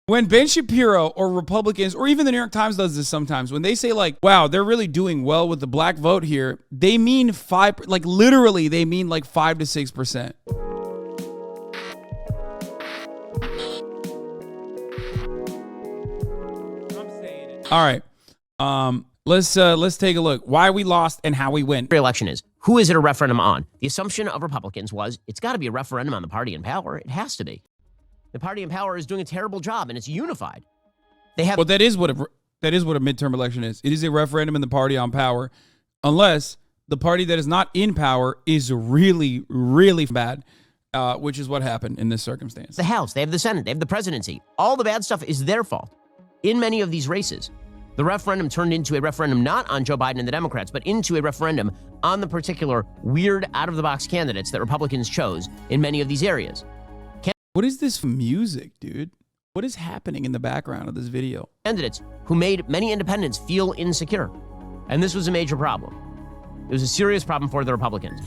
When Ben Shapiro or Republicans, or even the New York Times does this sometimes, when they say like, wow, they're really doing well with the black vote here, they mean like literally they mean like 5 to 6%. All right. Let's take a look. Why we lost and how we win. Re-election is. Who is it a referendum on? The assumption of Republicans was it's got to be a referendum on the party in power. It has to be. The party in power is doing a terrible job, and it's unified. They have. Well, that is what a midterm election is. It is a referendum in the party on power, unless the party that is not in power is really, really bad, which is what happened in this circumstance. The House, they have the Senate, they have the presidency. All the bad stuff is their fault. In many of these races, the referendum turned into a referendum not on Joe Biden and the Democrats, but into a referendum on the particular weird, out-of-the-box candidates that Republicans chose in many of these areas. What is this music, dude? What is happening in the background of this video? Candidates who made many independents feel insecure. And this was a major problem. It was a serious problem for the Republicans.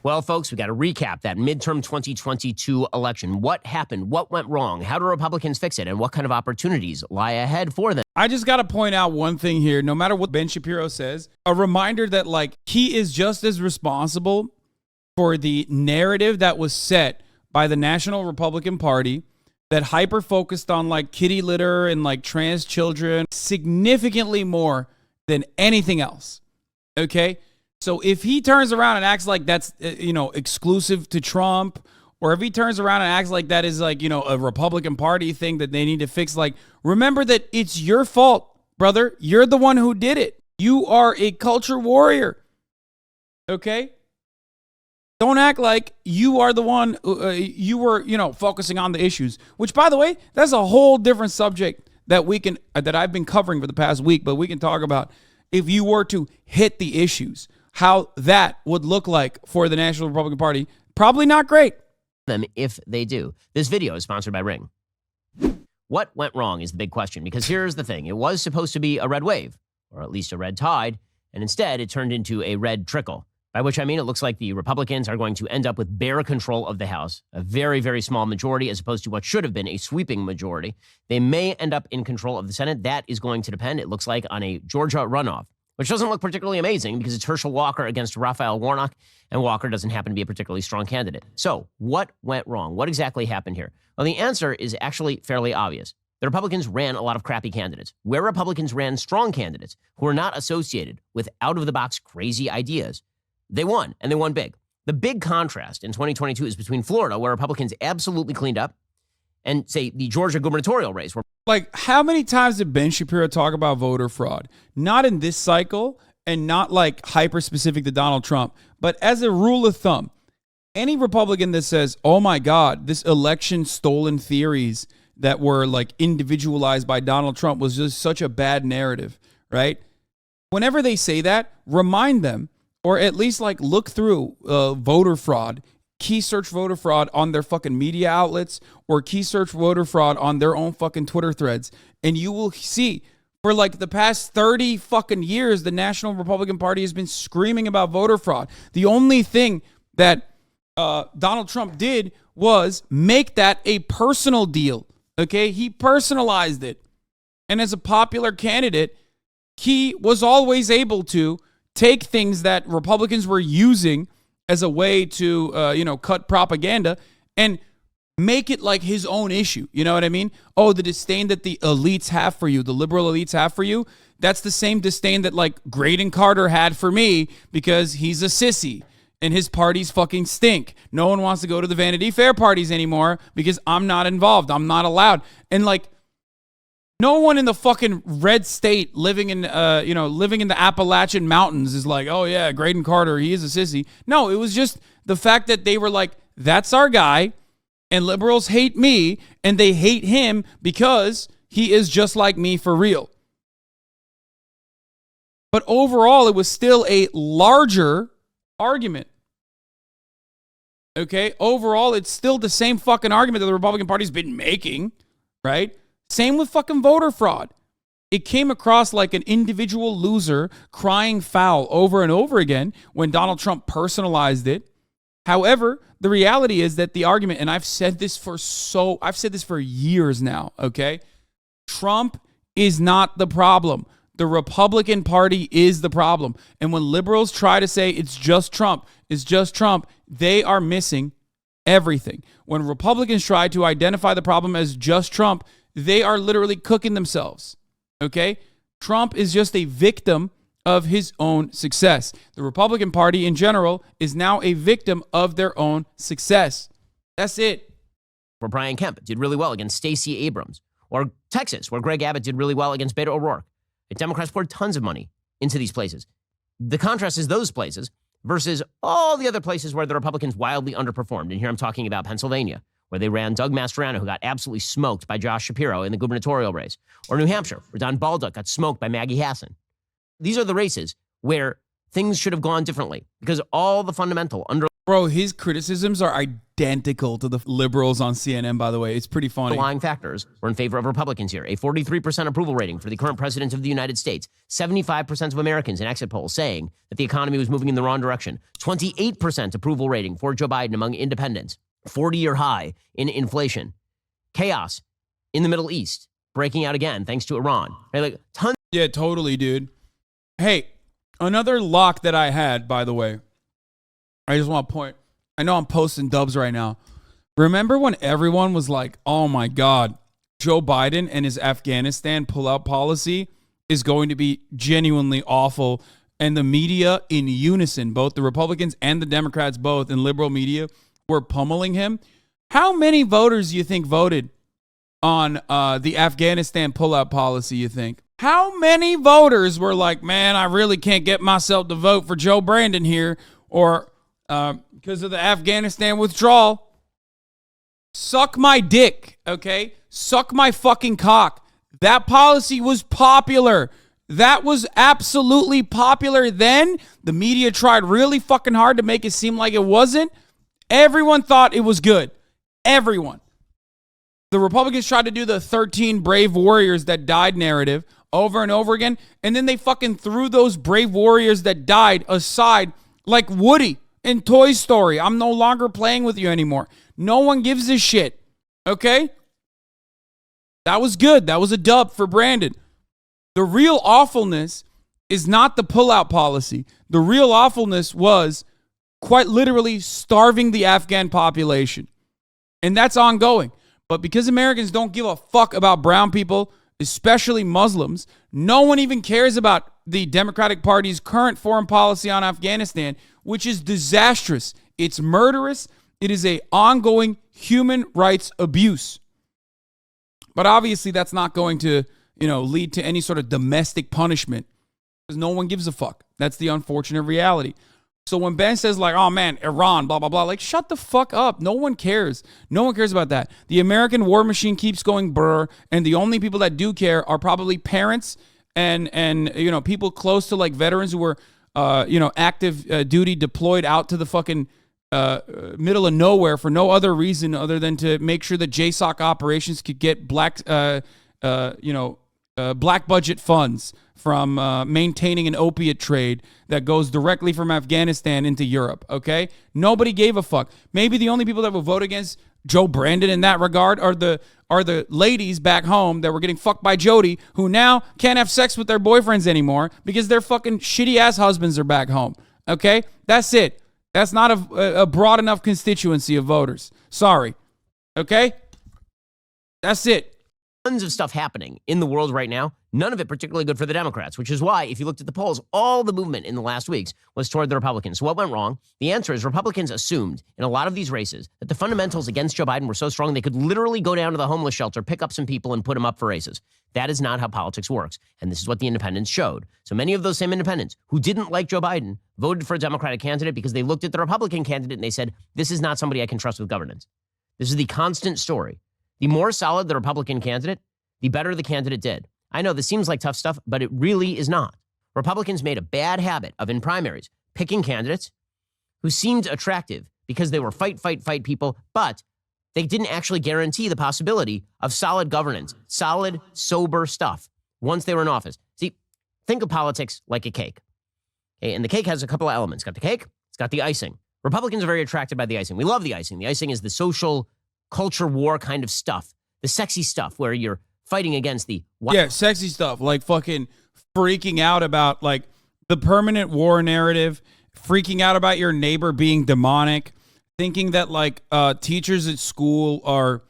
Well, folks, we got to recap that midterm 2022 election. What happened? What went wrong? How do Republicans fix it? And what kind of opportunities lie ahead for them? I just got to point out one thing here. No matter what Ben Shapiro says, a reminder that like he is just as responsible for the narrative that was set by the National Republican Party that hyper focused on like kitty litter and like trans children significantly more than anything else. Okay? So if he turns around and acts like that's, exclusive to Trump, or if he turns around and acts like that is like, a Republican Party thing that they need to fix, like, remember that it's your fault, brother. You're the one who did it. You are a culture warrior. Okay? Don't act like you are the one, you were, focusing on the issues, which, by the way, that's a whole different subject that that I've been covering for the past week, but we can talk about if you were to hit the issues, how that would look like for the National Republican Party. Probably not great. Them if they do. This video is sponsored by Ring. What went wrong is the big question, because here's the thing. It was supposed to be a red wave, or at least a red tide, and instead it turned into a red trickle, by which I mean it looks like the Republicans are going to end up with bare control of the House, a very, very small majority as opposed to what should have been a sweeping majority. They may end up in control of the Senate. That is going to depend, it looks like, on a Georgia runoff, which doesn't look particularly amazing because it's Herschel Walker against Raphael Warnock, and Walker doesn't happen to be a particularly strong candidate. So what went wrong? What exactly happened here? Well, the answer is actually fairly obvious. The Republicans ran a lot of crappy candidates. Where Republicans ran strong candidates who were not associated with out-of-the-box crazy ideas, they won, and they won big. The big contrast in 2022 is between Florida, where Republicans absolutely cleaned up, and, say, the Georgia gubernatorial race, where like, how many times did Ben Shapiro talk about voter fraud? Not in this cycle and not like hyper specific to Donald Trump, but as a rule of thumb, any Republican that says, oh my God, this election stolen theories that were like individualized by Donald Trump was just such a bad narrative, right? Whenever they say that, remind them, or at least like look through voter fraud, key search voter fraud on their fucking media outlets, or key search voter fraud on their own fucking Twitter threads. And you will see for like the past 30 fucking years, the National Republican Party has been screaming about voter fraud. The only thing that Donald Trump did was make that a personal deal. Okay. He personalized it. And as a popular candidate, he was always able to take things that Republicans were using as a way to, cut propaganda and make it like his own issue. You know what I mean? Oh, the disdain that the elites have for you, the liberal elites have for you, that's the same disdain that like Graydon Carter had for me because he's a sissy and his parties fucking stink. No one wants to go to the Vanity Fair parties anymore because I'm not involved. I'm not allowed. And like, no one in the fucking red state living in the Appalachian Mountains is like, oh yeah, Graydon Carter, he is a sissy. No, it was just the fact that they were like, that's our guy, and liberals hate me, and they hate him because he is just like me for real. But overall, it was still a larger argument. Okay? Overall, it's still the same fucking argument that the Republican Party's been making, right? Same with fucking voter fraud. It came across like an individual loser crying foul over and over again when Donald Trump personalized it However, the reality is that the argument, and I've said this for years now, okay? Trump is not the problem. The Republican Party is the problem. And when liberals try to say it's just Trump, they are missing everything. When Republicans try to identify the problem as just Trump, they are literally cooking themselves, okay? Trump is just a victim of his own success. The Republican Party in general is now a victim of their own success. That's it. Where Brian Kemp did really well against Stacey Abrams. Or Texas, where Greg Abbott did really well against Beto O'Rourke. Democrats poured tons of money into these places. The contrast is those places versus all the other places where the Republicans wildly underperformed. And here I'm talking about Pennsylvania, where they ran Doug Mastriano, who got absolutely smoked by Josh Shapiro in the gubernatorial race. Or New Hampshire, where Don Baldock got smoked by Maggie Hassan. These are the races where things should have gone differently because all the fundamental Bro, his criticisms are identical to the liberals on CNN, by the way. It's pretty funny. underlying factors were in favor of Republicans here. A 43% approval rating for the current president of the United States. 75% of Americans in exit polls saying that the economy was moving in the wrong direction. 28% approval rating for Joe Biden among independents. 40-year high in inflation. Chaos in the Middle East breaking out again thanks to Iran. Right? Like tons. Yeah, totally, dude. Hey, another lock that I had, by the way, I just want to point. I know I'm posting dubs right now. Remember when everyone was like, oh my God, Joe Biden and his Afghanistan pullout policy is going to be genuinely awful. And the media in unison, both the Republicans and the Democrats, both in liberal media, were pummeling him. How many voters do you think voted on the Afghanistan pullout policy, you think? How many voters were like, man, I really can't get myself to vote for Joe Brandon here, or because of the Afghanistan withdrawal? Suck my dick, okay? Suck my fucking cock. That policy was popular. That was absolutely popular then. The media tried really fucking hard to make it seem like it wasn't. Everyone thought it was good. Everyone. The Republicans tried to do the 13 brave warriors that died narrative over and over again, and then they fucking threw those brave warriors that died aside like Woody in Toy Story. I'm no longer playing with you anymore. No one gives a shit, okay? That was good. That was a dub for Brandon. The real awfulness is not the pullout policy. The real awfulness was quite literally starving the Afghan population. And that's ongoing. But because Americans don't give a fuck about brown people, especially Muslims, no one even cares about the Democratic Party's current foreign policy on Afghanistan, which is disastrous. It's murderous. It is an ongoing human rights abuse. But obviously that's not going to, lead to any sort of domestic punishment because no one gives a fuck. That's the unfortunate reality. So when Ben says like, oh man, Iran, blah, blah, blah, like shut the fuck up. No one cares. No one cares about that. The American war machine keeps going brr, and the only people that do care are probably parents and people close to like veterans who were, active duty deployed out to the fucking middle of nowhere for no other reason other than to make sure that JSOC operations could get black budget funds from maintaining an opiate trade that goes directly from Afghanistan into Europe, okay? Nobody gave a fuck. Maybe the only people that will vote against Joe Brandon in that regard are the ladies back home that were getting fucked by Jody, who now can't have sex with their boyfriends anymore because their fucking shitty-ass husbands are back home, okay? That's it. That's not a broad enough constituency of voters. Sorry, okay? That's it. Tons of stuff happening in the world right now, none of it particularly good for the Democrats, which is why, if you looked at the polls, all the movement in the last weeks was toward the Republicans. So what went wrong? The answer is Republicans assumed in a lot of these races that the fundamentals against Joe Biden were so strong they could literally go down to the homeless shelter, pick up some people, and put them up for races. That is not how politics works, and this is what the independents showed. So many of those same independents who didn't like Joe Biden voted for a Democratic candidate because they looked at the Republican candidate and they said, this is not somebody I can trust with governance. This is the constant story. The more solid the Republican candidate, the better the candidate did. I know this seems like tough stuff, but it really is not. Republicans made a bad habit of, in primaries, picking candidates who seemed attractive because they were fight people, but they didn't actually guarantee the possibility of solid governance, solid, sober stuff once they were in office. See, think of politics like a cake. Okay, and the cake has a couple of elements. It's got the cake, it's got the icing. Republicans are very attracted by the icing. We love the icing. The icing is the social culture war kind of stuff, the sexy stuff where you're fighting against the yeah, sexy stuff like fucking freaking out about like the permanent war narrative, freaking out about your neighbor being demonic, thinking that like teachers at school are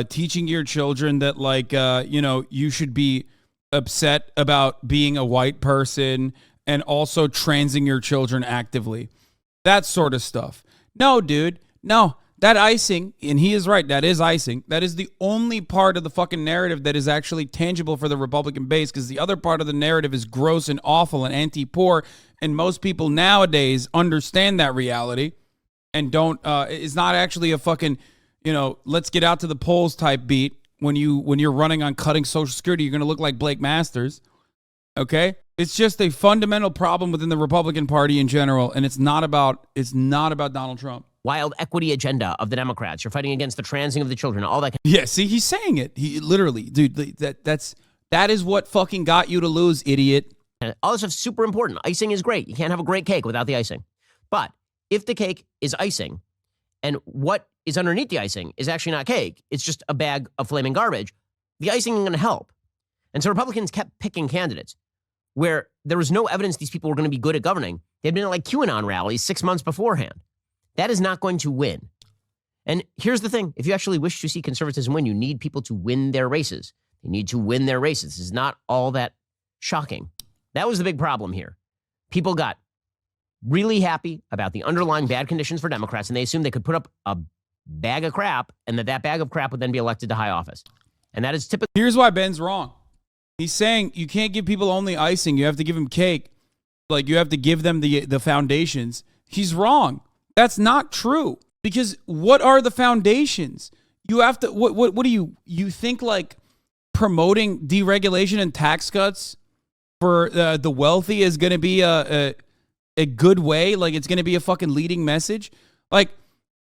teaching your children that like you should be upset about being a white person and also transing your children actively. That sort of stuff. No, dude. No. That icing, and he is right, that is icing. That is the only part of the fucking narrative that is actually tangible for the Republican base, because the other part of the narrative is gross and awful and anti-poor, and most people nowadays understand that reality and don't, it's not actually a fucking, let's get out to the polls type beat. When you're running on cutting Social Security, you're going to look like Blake Masters. Okay? It's just a fundamental problem within the Republican Party in general, and it's not about Donald Trump. Wild equity agenda of the Democrats. You're fighting against the transing of the children, all that. Yeah, see, he's saying it. He literally, dude, that is what fucking got you to lose, idiot. All this stuff's super important. Icing is great. You can't have a great cake without the icing. But if the cake is icing, and what is underneath the icing is actually not cake, it's just a bag of flaming garbage, the icing isn't going to help. And so Republicans kept picking candidates where there was no evidence these people were going to be good at governing. They'd been at like QAnon rallies 6 months beforehand. That is not going to win. And here's the thing. If you actually wish to see conservatism win, you need people to win their races. They need to win their races. This is not all that shocking. That was the big problem here. People got really happy about the underlying bad conditions for Democrats, and they assumed they could put up a bag of crap, and that bag of crap would then be elected to high office. And that is typical. Here's why Ben's wrong. He's saying you can't give people only icing. You have to give them cake. Like, you have to give them the foundations. He's wrong. That's not true. Because what are the foundations? You have to, what do you think like promoting deregulation and tax cuts for the wealthy is going to be a good way? Like, it's going to be a fucking leading message? Like,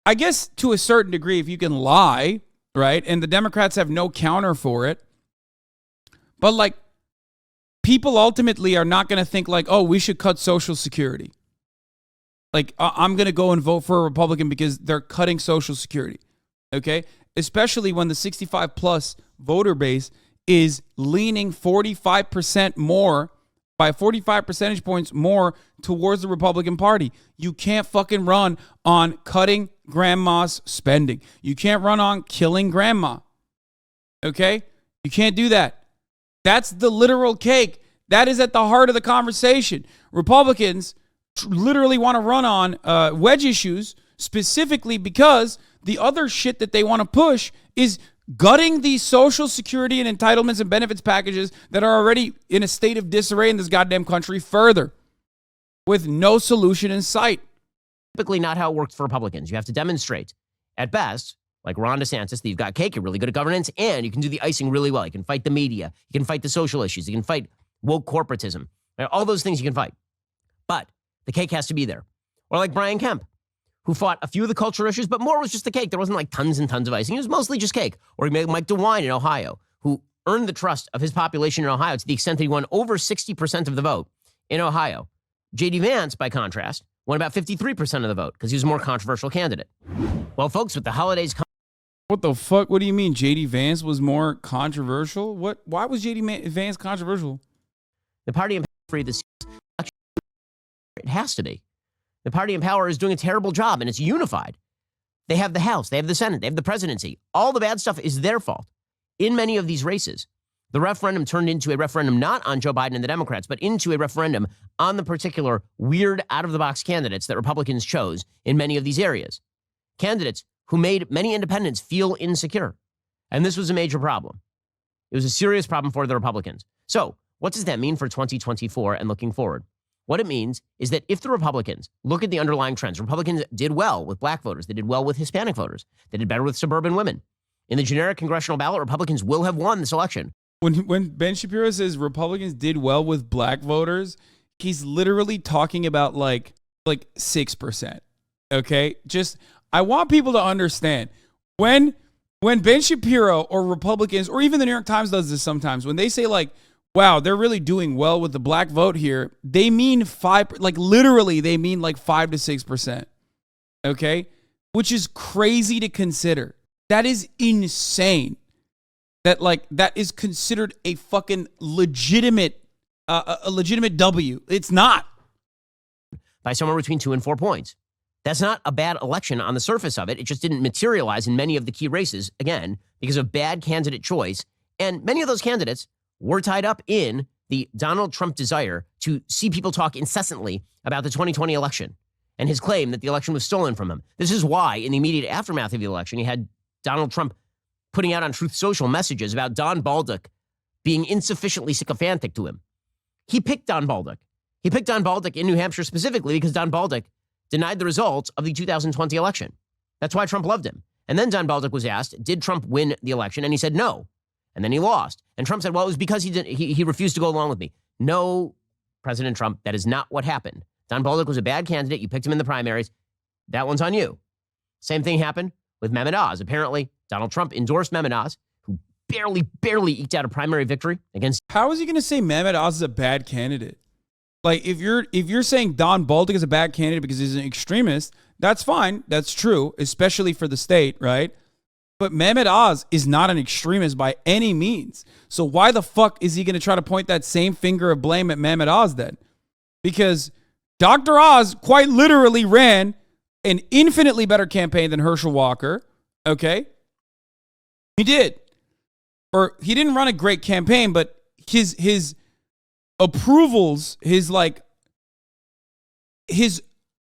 I guess to a certain degree, if you can lie, right? And the Democrats have no counter for it. But like, people ultimately are not going to think like, oh, we should cut Social Security. Like, I'm going to go and vote for a Republican because they're cutting Social Security, okay? Especially when the 65-plus voter base is leaning 45% more, by 45 percentage points more towards the Republican Party. You can't fucking run on cutting grandma's spending. You can't run on killing grandma, okay? You can't do that. That's the literal cake. That is at the heart of the conversation. Republicans literally want to run on wedge issues specifically because the other shit that they want to push is gutting these Social Security and entitlements and benefits packages that are already in a state of disarray in this goddamn country further with no solution in sight. Typically not how it works for Republicans. You have to demonstrate at best, like Ron DeSantis, that you've got cake, you're really good at governance, and you can do the icing really well. You can fight the media. You can fight the social issues. You can fight woke corporatism. All those things you can fight. But the cake has to be there. Or like Brian Kemp, who fought a few of the cultural issues, but more was just the cake. There wasn't like tons and tons of icing. It was mostly just cake. Or Mike DeWine in Ohio, who earned the trust of his population in Ohio to the extent that he won over 60% of the vote in Ohio. J.D. Vance, by contrast, won about 53% of the vote because he was a more controversial candidate. Well, folks, with the holidays coming. What the fuck? What do you mean J.D. Vance was more controversial? What? Why was J.D. Vance controversial? The party in power, it has to be. The party in power is doing a terrible job, and it's unified. They have the House, they have the Senate, they have the presidency. All the bad stuff is their fault. In many of these races, the referendum turned into a referendum not on Joe Biden and the Democrats, but into a referendum on the particular weird, out-of-the-box candidates that Republicans chose in many of these areas. Candidates who made many independents feel insecure. And this was a major problem. It was a serious problem for the Republicans. So, what does that mean for 2024 and looking forward? What it means is that if the Republicans look at the underlying trends, Republicans did well with black voters. They did well with Hispanic voters. They did better with suburban women. In the generic congressional ballot, Republicans will have won this election. When Ben Shapiro says Republicans did well with black voters, he's literally talking about like 6%. Okay? Just, I want people to understand when Ben Shapiro or Republicans, or even the New York Times does this sometimes, when they say like, wow, they're really doing well with the black vote here, they mean literally they mean like 5 to 6%. okay? Which is crazy to consider. That is insane. That is considered a fucking legitimate, a legitimate W. It's not. By somewhere between 2 and 4 points. That's not a bad election on the surface of it. It just didn't materialize in many of the key races, again, because of bad candidate choice. And many of those candidates were tied up in the Donald Trump desire to see people talk incessantly about the 2020 election and his claim that the election was stolen from him. This is why, in the immediate aftermath of the election, you had Donald Trump putting out on Truth Social messages about Don Baldock being insufficiently sycophantic to him. He picked Don Baldock. He picked Don Baldock in New Hampshire specifically because Don Baldock denied the results of the 2020 election. That's why Trump loved him. And then Don Baldock was asked, did Trump win the election? And he said no. And then he lost. And Trump said, well, it was because he refused to go along with me. No, President Trump, that is not what happened. Don Baldock was a bad candidate. You picked him in the primaries. That one's on you. Same thing happened with Mehmet Oz. Apparently, Donald Trump endorsed Mehmet Oz, who barely eked out a primary victory against. How is he going to say Mehmet Oz is a bad candidate? Like, if you're saying Don Baldock is a bad candidate because he's an extremist, that's fine. That's true, especially for the state, right? But Mehmet Oz is not an extremist by any means. So why the fuck is he going to try to point that same finger of blame at Mehmet Oz then? Because Dr. Oz quite literally ran an infinitely better campaign than Herschel Walker, okay? He did. Or he didn't run a great campaign, but his approvals, his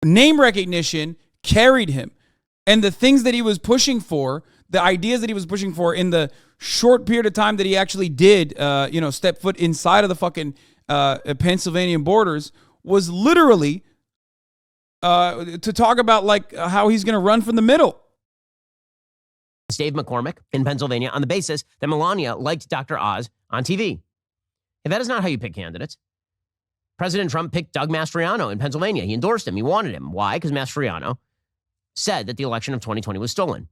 name recognition carried him. And the things that he was pushing for, the ideas that he was pushing for in the short period of time that he actually did, step foot inside of the fucking Pennsylvania borders was literally to talk about like how he's going to run from the middle. Dave McCormick in Pennsylvania on the basis that Melania liked Dr. Oz on TV. And that is not how you pick candidates. President Trump picked Doug Mastriano in Pennsylvania. He endorsed him. He wanted him. Why? Because Mastriano said that the election of 2020 was stolen.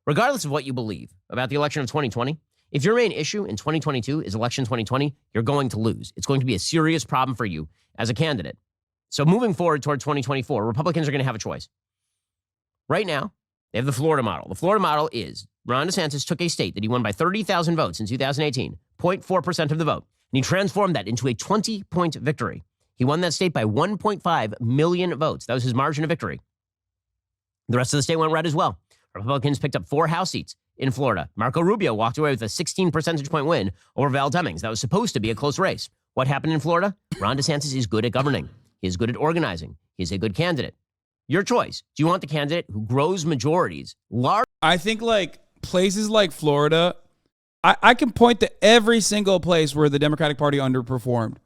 Regardless of what you believe about the election of 2020, if your main issue in 2022 is election 2020, you're going to lose. It's going to be a serious problem for you as a candidate. So moving forward toward 2024, Republicans are going to have a choice. Right now, they have the Florida model. The Florida model is Ron DeSantis took a state that he won by 30,000 votes in 2018, 0.4% of the vote, and he transformed that into a 20-point victory. He won that state by 1.5 million votes. That was his margin of victory. The rest of the state went red as well. Republicans picked up 4 House seats in Florida. Marco Rubio walked away with a 16 percentage point win over Val Demings. That was supposed to be a close race. What happened in Florida? Ron DeSantis is good at governing. He is good at organizing. He's a good candidate. Your choice. Do you want the candidate who grows majorities? I think like places like Florida, I can point to every single place where the Democratic Party underperformed.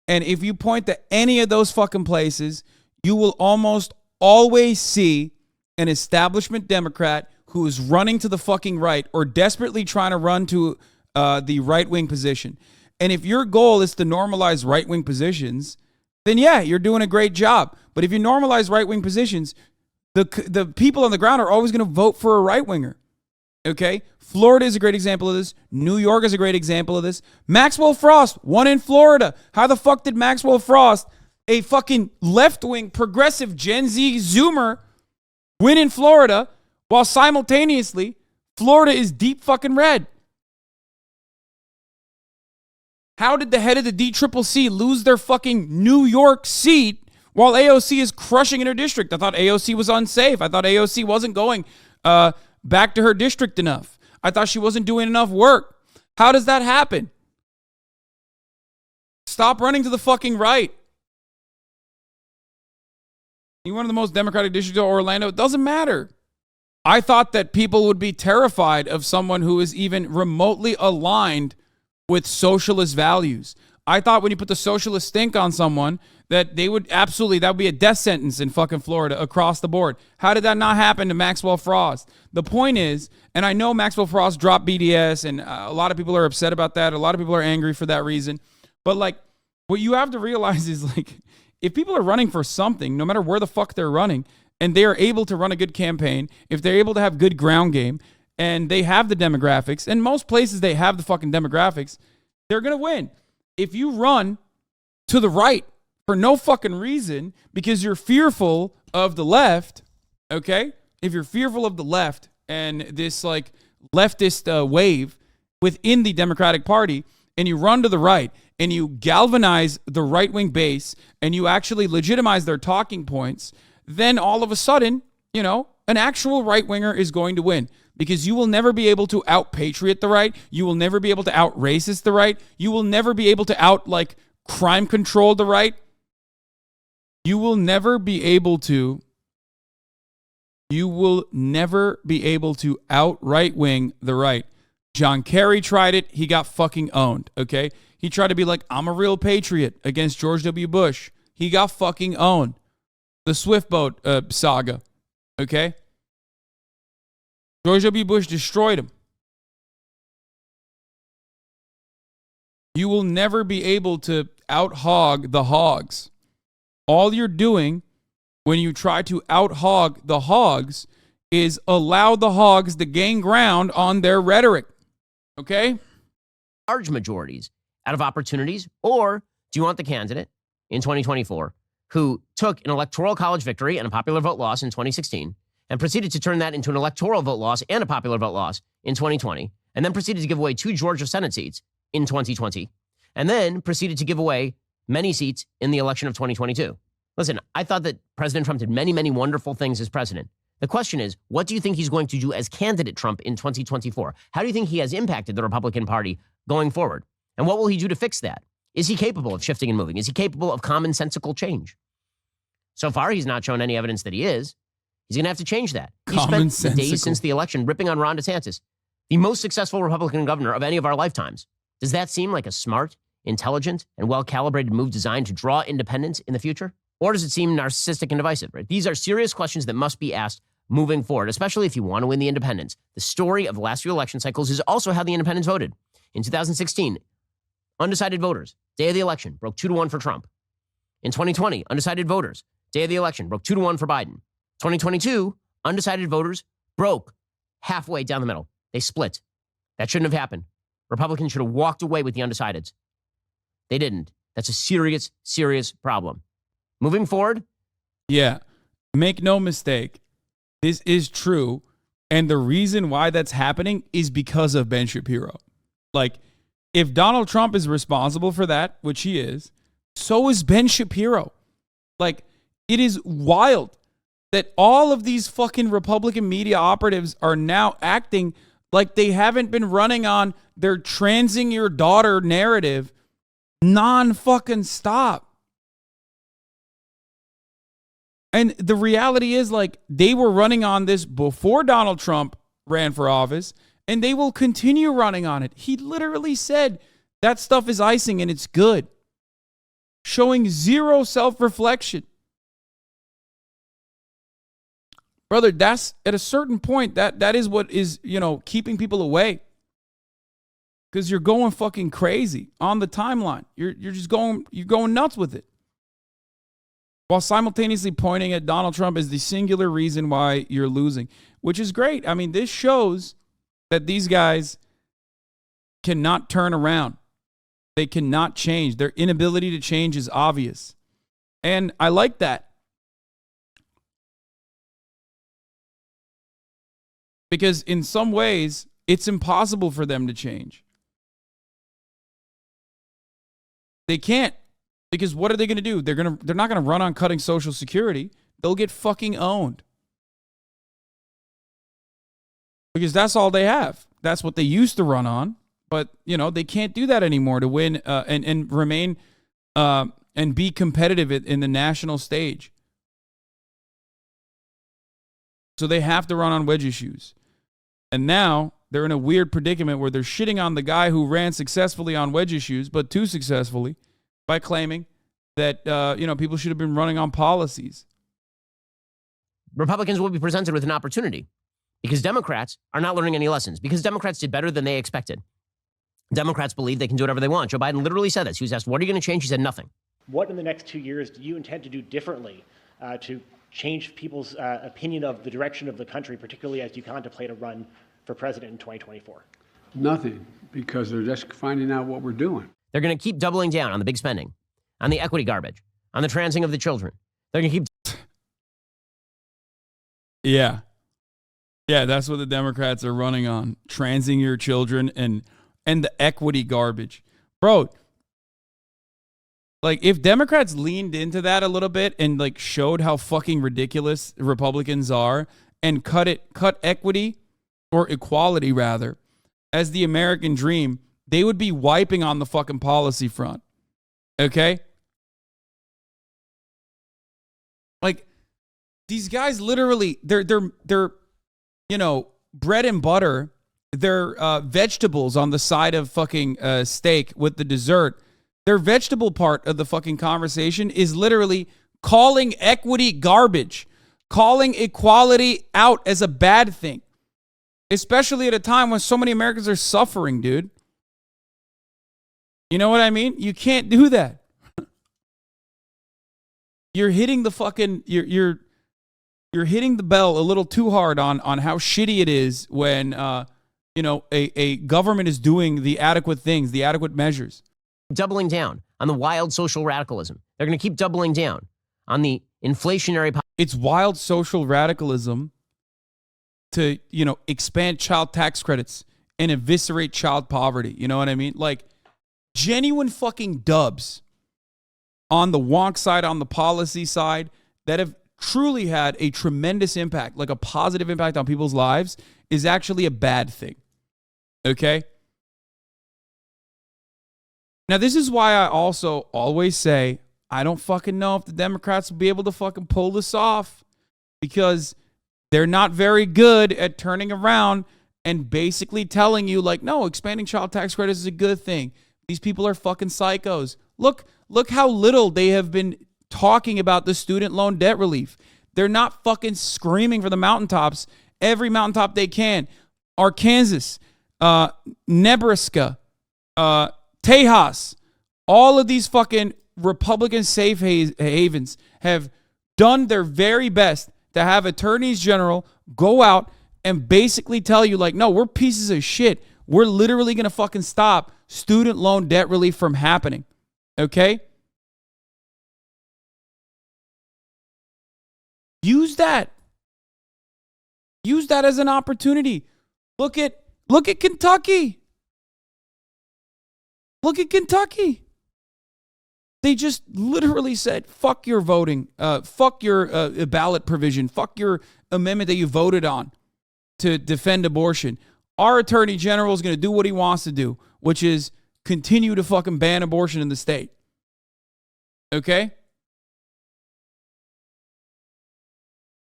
And if you point to any of those fucking places, you will almost always see an establishment Democrat who is running to the fucking right or desperately trying to run to the right-wing position. And if your goal is to normalize right-wing positions, then yeah, you're doing a great job. But if you normalize right-wing positions, the people on the ground are always going to vote for a right-winger. Okay? Florida is a great example of this. New York is a great example of this. Maxwell Frost won in Florida. How the fuck did Maxwell Frost, a fucking left-wing progressive Gen Z Zoomer, win in Florida while simultaneously Florida is deep fucking red? How did the head of the DCCC lose their fucking New York seat while AOC is crushing in her district? I thought AOC was unsafe. I thought AOC wasn't going back to her district enough. I thought she wasn't doing enough work. How does that happen? Stop running to the fucking right. You one of the most Democratic districts of Orlando. It doesn't matter. I thought that people would be terrified of someone who is even remotely aligned with socialist values. I thought when you put the socialist stink on someone that they would absolutely, that would be a death sentence in fucking Florida across the board. How did that not happen to Maxwell Frost? The point is, and I know Maxwell Frost dropped BDS and a lot of people are upset about that. A lot of people are angry for that reason. But like, what you have to realize is like, if people are running for something, no matter where the fuck they're running, and they are able to run a good campaign, if they're able to have good ground game, and they have the demographics, and most places they have the fucking demographics, they're going to win. If you run to the right for no fucking reason because you're fearful of the left, okay? If you're fearful of the left and this like leftist wave within the Democratic Party, and you run to the right and you galvanize the right-wing base and you actually legitimize their talking points, then all of a sudden, you know, an actual right-winger is going to win, because you will never be able to out-patriot the right. You will never be able to out-racist the right. You will never be able to out, crime control the right. You will never be able to out right-wing the right. John Kerry tried it. He got fucking owned, okay? He tried to be like, I'm a real patriot against George W. Bush. He got fucking owned. The Swift boat saga, okay? George W. Bush destroyed him. You will never be able to out-hog the hogs. All you're doing when you try to out-hog the hogs is allow the hogs to gain ground on their rhetoric. Okay? Large majorities out of opportunities? Or do you want the candidate in 2024 who took an electoral college victory and a popular vote loss in 2016 and proceeded to turn that into an electoral vote loss and a popular vote loss in 2020, and then proceeded to give away 2 Georgia Senate seats in 2020, and then proceeded to give away many seats in the election of 2022? Listen, I thought that President Trump did many, many wonderful things as president. The question is, what do you think he's going to do as candidate Trump in 2024? How do you think he has impacted the Republican Party going forward? And what will he do to fix that? Is he capable of shifting and moving? Is he capable of commonsensical change? So far, he's not shown any evidence that he is. He's going to have to change that. He spent the days since the election ripping on Ron DeSantis, the most successful Republican governor of any of our lifetimes. Does that seem like a smart, intelligent, and well-calibrated move designed to draw independents in the future? Or does it seem narcissistic and divisive? Right? These are serious questions that must be asked moving forward, especially if you want to win the independents. The story of the last few election cycles is also how the independents voted. In 2016, undecided voters, day of the election, broke 2-1 for Trump. In 2020, undecided voters, day of the election, broke 2-1 for Biden. 2022, undecided voters broke halfway down the middle. They split. That shouldn't have happened. Republicans should have walked away with the undecideds. They didn't. That's a serious, serious problem. Moving forward? Yeah. Make no mistake. This is true. And the reason why that's happening is because of Ben Shapiro. Like, if Donald Trump is responsible for that, which he is, so is Ben Shapiro. Like, it is wild that all of these fucking Republican media operatives are now acting like they haven't been running on their transing your daughter narrative non-fucking stop. And the reality is, like, they were running on this before Donald Trump ran for office, and they will continue running on it. He literally said that stuff is icing and it's good, showing zero self-reflection. Brother, that's at a certain point, that is what is, keeping people away. Because you're going fucking crazy on the timeline. You're going nuts with it. While simultaneously pointing at Donald Trump as the singular reason why you're losing, which is great. I mean, this shows that these guys cannot turn around. They cannot change. Their inability to change is obvious. And I like that. Because in some ways, it's impossible for them to change. They can't. Because what are they going to do? They're not going to run on cutting Social Security. They'll get fucking owned. Because that's all they have. That's what they used to run on. But, they can't do that anymore to win and remain and be competitive in the national stage. So they have to run on wedge issues. And now they're in a weird predicament where they're shitting on the guy who ran successfully on wedge issues, but too successfully, by claiming that, people should have been running on policies. Republicans will be presented with an opportunity because Democrats are not learning any lessons, because Democrats did better than they expected. Democrats believe they can do whatever they want. Joe Biden literally said this. He was asked, what are you going to change? He said nothing. What in the next 2 years do you intend to do differently to change people's opinion of the direction of the country, particularly as you contemplate a run for president in 2024? Nothing, because they're just finding out what we're doing. They're going to keep doubling down on the big spending, on the equity garbage, on the transing of the children. They're going to keep... Yeah. Yeah, that's what the Democrats are running on. Transing your children and the equity garbage. Bro, like if Democrats leaned into that a little bit and like showed how fucking ridiculous Republicans are and cut equity or equality rather as the American dream, they would be wiping on the fucking policy front. Okay? Like these guys literally they're you know, bread and butter, their vegetables on the side of fucking steak with the dessert. Their vegetable part of the fucking conversation is literally calling equity garbage, calling equality out as a bad thing, especially at a time when so many Americans are suffering, dude. You know what I mean? You can't do that. You're hitting the fucking you're hitting the bell a little too hard on how shitty it is when you know a government is doing the adequate things, the adequate measures. Doubling down on the wild social radicalism. They're going to keep doubling down on the inflationary. It's wild social radicalism to, you know, expand child tax credits and eviscerate child poverty. You know what I mean? Like genuine fucking dubs on the wonk side, on the policy side that have truly had a tremendous impact, like a positive impact on people's lives, is actually a bad thing. Okay? Now, this is why I also always say, I don't fucking know if the Democrats will be able to fucking pull this off because they're not very good at turning around and basically telling you, like, no, expanding child tax credits is a good thing. These people are fucking psychos. Look how little they have been talking about the student loan debt relief. They're not fucking screaming for the mountaintops, every mountaintop they can. Arkansas, Nebraska, Tejas, all of these fucking Republican safe havens have done their very best to have attorneys general go out and basically tell you, like, no, we're pieces of shit. We're literally going to fucking stop student loan debt relief from happening. Okay? Use that. Use that as an opportunity. Look at Kentucky. Look at Kentucky. They just literally said, fuck your voting, fuck your ballot provision, fuck your amendment that you voted on to defend abortion. Our attorney general is going to do what he wants to do, which is continue to fucking ban abortion in the state. Okay?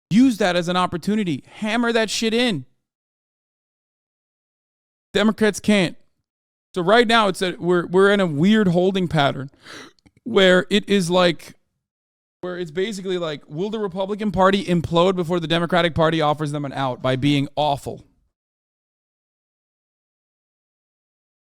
Use that as an opportunity. Hammer that shit in. Democrats can't. So right now we're in a weird holding pattern where it is like, where it's basically like, will the Republican Party implode before the Democratic Party offers them an out by being awful?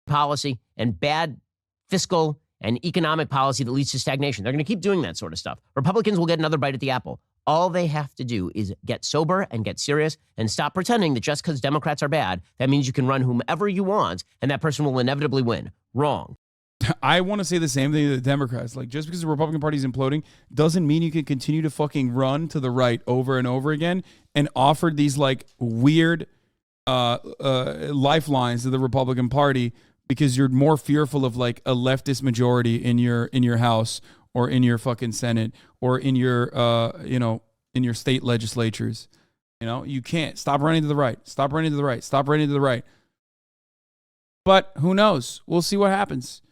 Policy and bad fiscal and economic policy that leads to stagnation. They're going to keep doing that sort of stuff. Republicans will get another bite at the apple. All they have to do is get sober and get serious and stop pretending that just because Democrats are bad, that means you can run whomever you want and that person will inevitably win. Wrong. I want to say the same thing to the Democrats. Like, just because the Republican Party is imploding doesn't mean you can continue to fucking run to the right over and over again and offer these like weird lifelines to the Republican Party because you're more fearful of like a leftist majority in your House or in your fucking Senate or in your in your state legislatures. You know, you can't. Stop running to the right. Stop running to the right. Stop running to the right. But who knows? We'll see what happens.